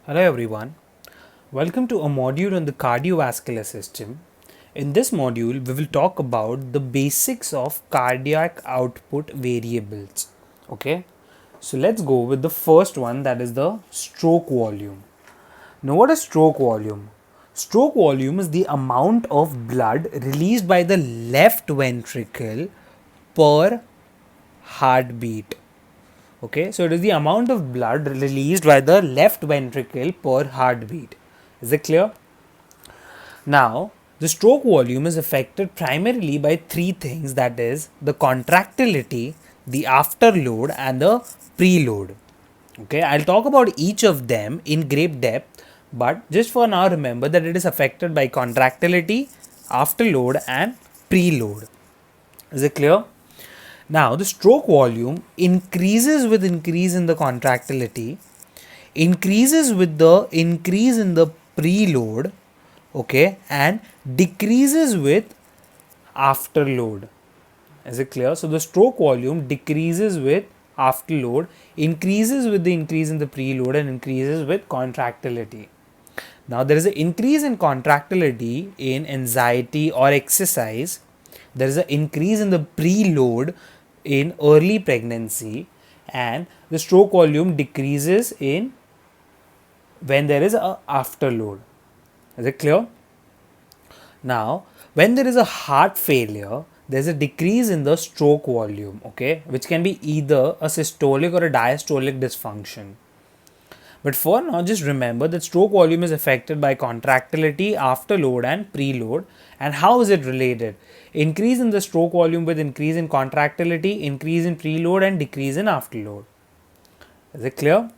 Hello everyone, welcome to a module on the cardiovascular system. In this module, we will talk about the basics of cardiac output variables. Okay, so let's go with the first one, that is the stroke volume. Now, what is stroke volume? Stroke volume is the amount of blood released by the left ventricle per heartbeat. Okay, so it is the amount of blood released by the left ventricle per heartbeat. Is it clear? Now, the stroke volume is affected primarily by three things, that is, the contractility, the afterload, and the preload. Okay, I'll talk about each of them in great depth, but just for now, remember that it is affected by contractility, afterload, and preload. Is it clear? Now, the stroke volume increases with increase in the contractility, increases with the increase in the preload, okay, and decreases with afterload. Is it clear? So, the stroke volume decreases with afterload, increases with the increase in the preload, and increases with contractility. Now, there is an increase in contractility in anxiety or exercise. There is an increase in the preload in early pregnancy, and the stroke volume decreases in when there is a afterload. Is it clear? Now, when there is a heart failure, there is a decrease in the stroke volume, okay, which can be either a systolic or a diastolic dysfunction. But for now, just remember that stroke volume is affected by contractility, afterload, and preload. And how is it related? Increase in the stroke volume with increase in contractility, increase in preload, and decrease in afterload. Is it clear?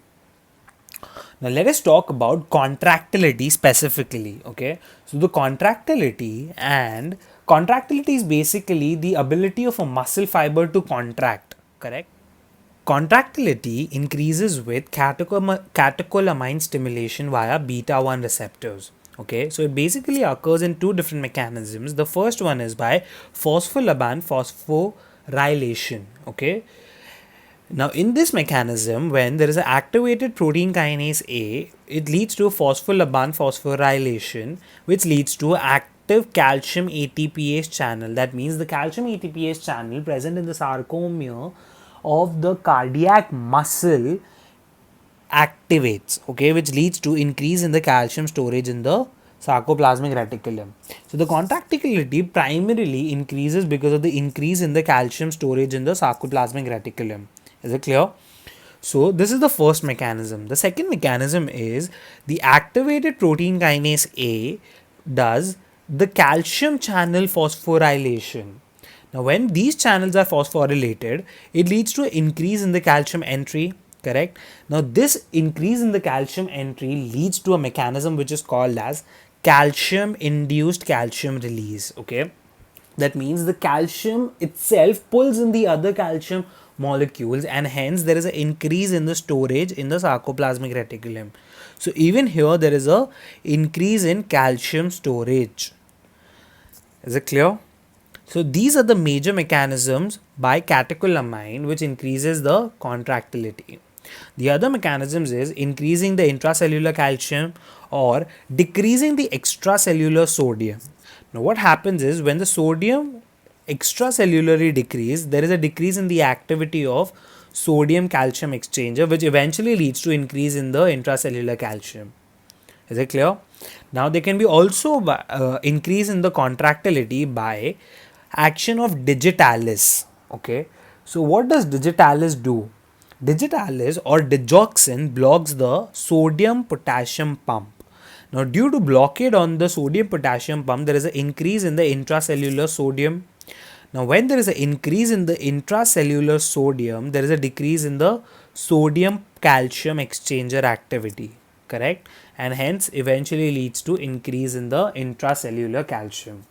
Now let us talk about contractility specifically. Okay, so the contractility is basically the ability of a muscle fiber to contract. Correct. Contractility increases with catecholamine stimulation via beta 1 receptors. Okay, so it basically occurs in two different mechanisms. The first one is by phospholaband phosphorylation. Okay, now in this mechanism, when there is an activated protein kinase A, it leads to phospholaband phosphorylation, which leads to active calcium ATPase channel. That means the calcium ATPase channel present in the sarcomere of the cardiac muscle activates, okay, which leads to increase in the calcium storage in the sarcoplasmic reticulum. So the contractility primarily increases because of the increase in the calcium storage in the sarcoplasmic reticulum. Is it clear? So this is the first mechanism. The second mechanism is the activated protein kinase A does the calcium channel phosphorylation. Now, when these channels are phosphorylated, it leads to an increase in the calcium entry. Correct. Now, this increase in the calcium entry leads to a mechanism which is called as calcium induced calcium release. Okay. That means the calcium itself pulls in the other calcium molecules, and hence there is an increase in the storage in the sarcoplasmic reticulum. So even here there is a increase in calcium storage. Is it clear? So these are the major mechanisms by catecholamine which increases the contractility. The other mechanisms is increasing the intracellular calcium or decreasing the extracellular sodium. Now what happens is when the sodium extracellularly decrease, there is a decrease in the activity of sodium calcium exchanger, which eventually leads to increase in the intracellular calcium. Is it clear? Now there can be also increase in the contractility by action of digitalis. Okay, so what does digitalis do? Digitalis or digoxin blocks the sodium potassium pump. Now due to blockade on the sodium potassium pump, there is an increase in the intracellular sodium. Now when there is an increase in the intracellular sodium, there is a decrease in the sodium calcium exchanger activity. Correct, and hence eventually leads to increase in the intracellular calcium.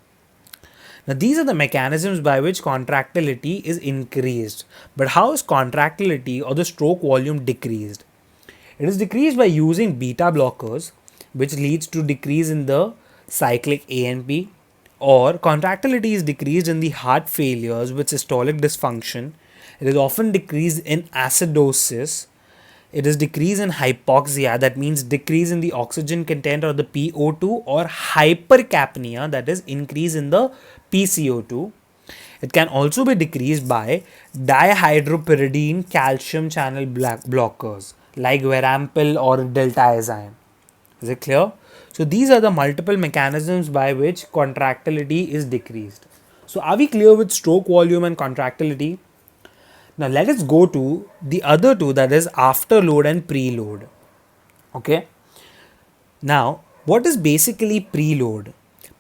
Now these are the mechanisms by which contractility is increased. But how is contractility or the stroke volume decreased? It is decreased by using beta blockers, which leads to decrease in the cyclic ANP, or contractility is decreased in the heart failures with systolic dysfunction. It is often decreased in acidosis, it is decrease in hypoxia, that means decrease in the oxygen content or the PO2, or hypercapnia, that is increase in the PCO2. It can also be decreased by dihydropyridine calcium channel blockers like Verampil or diltiazem. Is it clear? So these are the multiple mechanisms by which contractility is decreased. So are we clear with stroke volume and contractility? Now let us go to the other two, that is afterload and preload. Okay. Now what is basically preload?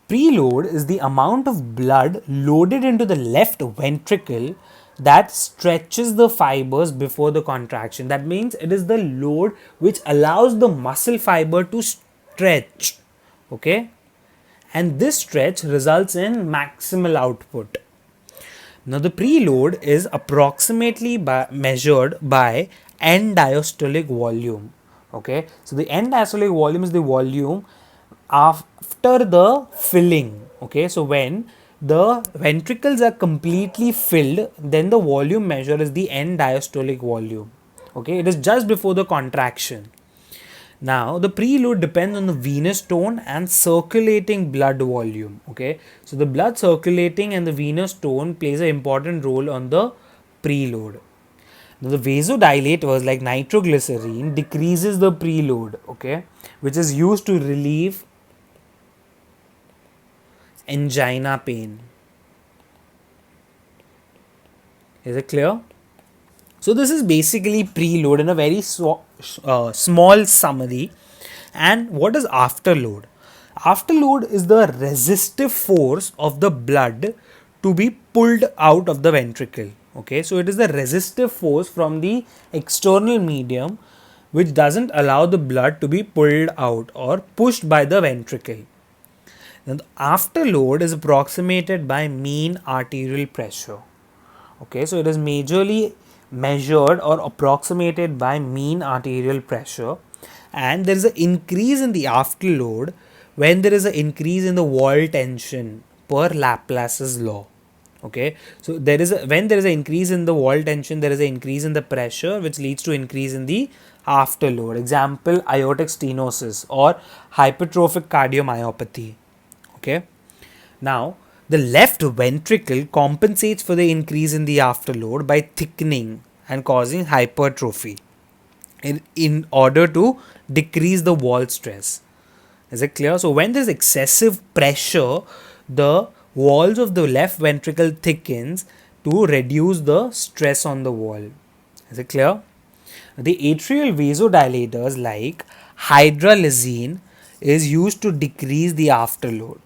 Preload is the amount of blood loaded into the left ventricle that stretches the fibers before the contraction. That means it is the load which allows the muscle fiber to stretch. Okay. And this stretch results in maximal output. Now the preload is approximately measured by end diastolic volume. Okay, so the end diastolic volume is the volume after the filling. Okay, so when the ventricles are completely filled, then the volume measure is the end diastolic volume. Okay, it is just before the contraction. Now, the preload depends on the venous tone and circulating blood volume. Okay, so the blood circulating and the venous tone plays an important role on the preload. Now, the vasodilators like nitroglycerin decreases the preload, okay, which is used to relieve angina pain. Is it clear? So this is basically preload in a very small summary. And what is afterload? Afterload is the resistive force of the blood to be pulled out of the ventricle. Okay, so it is the resistive force from the external medium which doesn't allow the blood to be pulled out or pushed by the ventricle. Now, the afterload is approximated by mean arterial pressure. Okay, so it is majorly measured or approximated by mean arterial pressure, and there is an increase in the afterload when there is an increase in the wall tension per Laplace's law. Okay, so when there is an increase in the wall tension, there is an increase in the pressure which leads to increase in the afterload. Example, aortic stenosis or hypertrophic cardiomyopathy. Okay, now the left ventricle compensates for the increase in the afterload by thickening and causing hypertrophy in order to decrease the wall stress. Is it clear? So when there is excessive pressure, the walls of the left ventricle thickens to reduce the stress on the wall. Is it clear? The atrial vasodilators like hydralazine is used to decrease the afterload.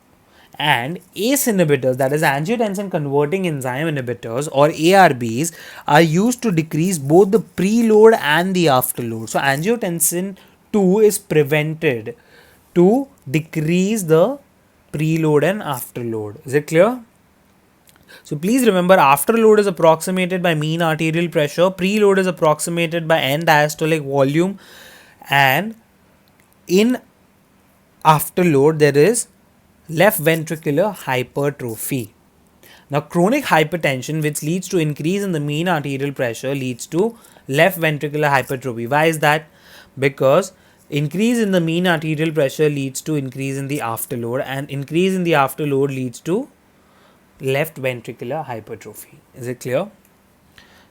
And ACE inhibitors, that is angiotensin converting enzyme inhibitors or ARBs, are used to decrease both the preload and the afterload. So angiotensin 2 is prevented to decrease the preload and afterload. Is it clear? So please remember, afterload is approximated by mean arterial pressure, preload is approximated by end diastolic volume, and in afterload there is left ventricular hypertrophy. Now, chronic hypertension, which leads to increase in the mean arterial pressure, leads to left ventricular hypertrophy. Why is that? Because increase in the mean arterial pressure leads to increase in the afterload, and increase in the afterload leads to left ventricular hypertrophy. Is it clear?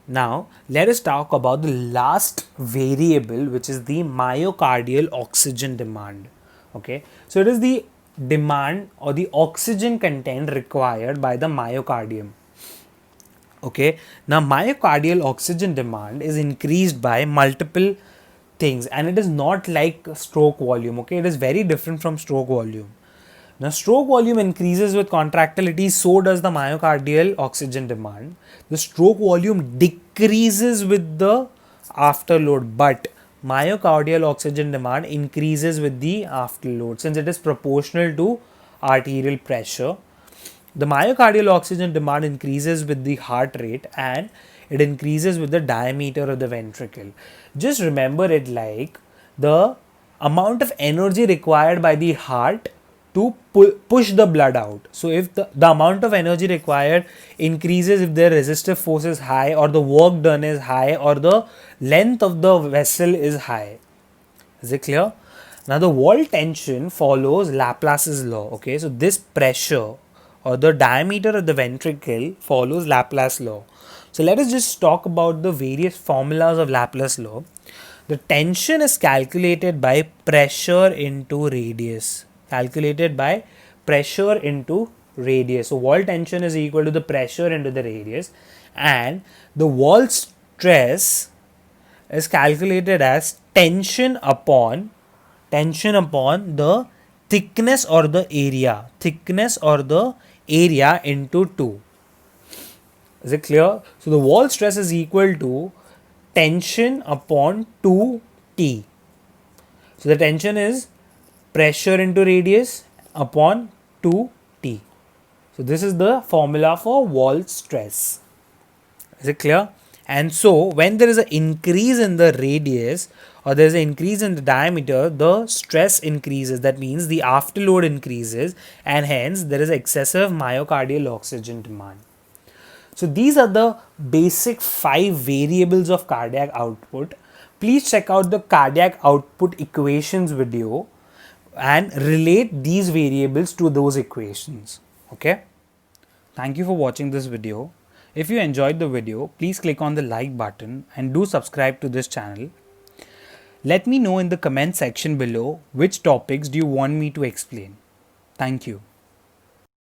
Now, let us talk about the last variable, which is the myocardial oxygen demand. Okay, so it is the demand or the oxygen content required by the myocardium. Okay, now myocardial oxygen demand is increased by multiple things, and it is not like stroke volume. Okay, it is very different from stroke volume. Now, stroke volume increases with contractility, so does the myocardial oxygen demand. The stroke volume decreases with the afterload, but myocardial oxygen demand increases with the afterload since it is proportional to arterial pressure. The myocardial oxygen demand increases with the heart rate, and it increases with the diameter of the ventricle. Just remember it like the amount of energy required by the heart to push the blood out. So if the amount of energy required increases if the resistive force is high, or the work done is high, or the length of the vessel is high. Is it clear? Now the wall tension follows Laplace's law. Okay, so this pressure or the diameter of the ventricle follows Laplace's law. So let us just talk about the various formulas of Laplace law. The tension is calculated by pressure into radius. Calculated by pressure into radius. So wall tension is equal to the pressure into the radius, and the wall stress is calculated as tension upon the thickness or the area into 2. Is it clear? So the wall stress is equal to tension upon 2T. So the tension is pressure into radius upon 2T. So this is the formula for wall stress. Is it clear? And so when there is an increase in the radius or there is an increase in the diameter, the stress increases. That means the afterload increases, and hence there is excessive myocardial oxygen demand. So these are the basic 5 variables of cardiac output. Please check out the cardiac output equations video and relate these variables to those equations. Okay. Thank you for watching this video. If you enjoyed the video, please click on the like button and do subscribe to this channel. Let me know in the comment section below which topics do you want me to explain. Thank you.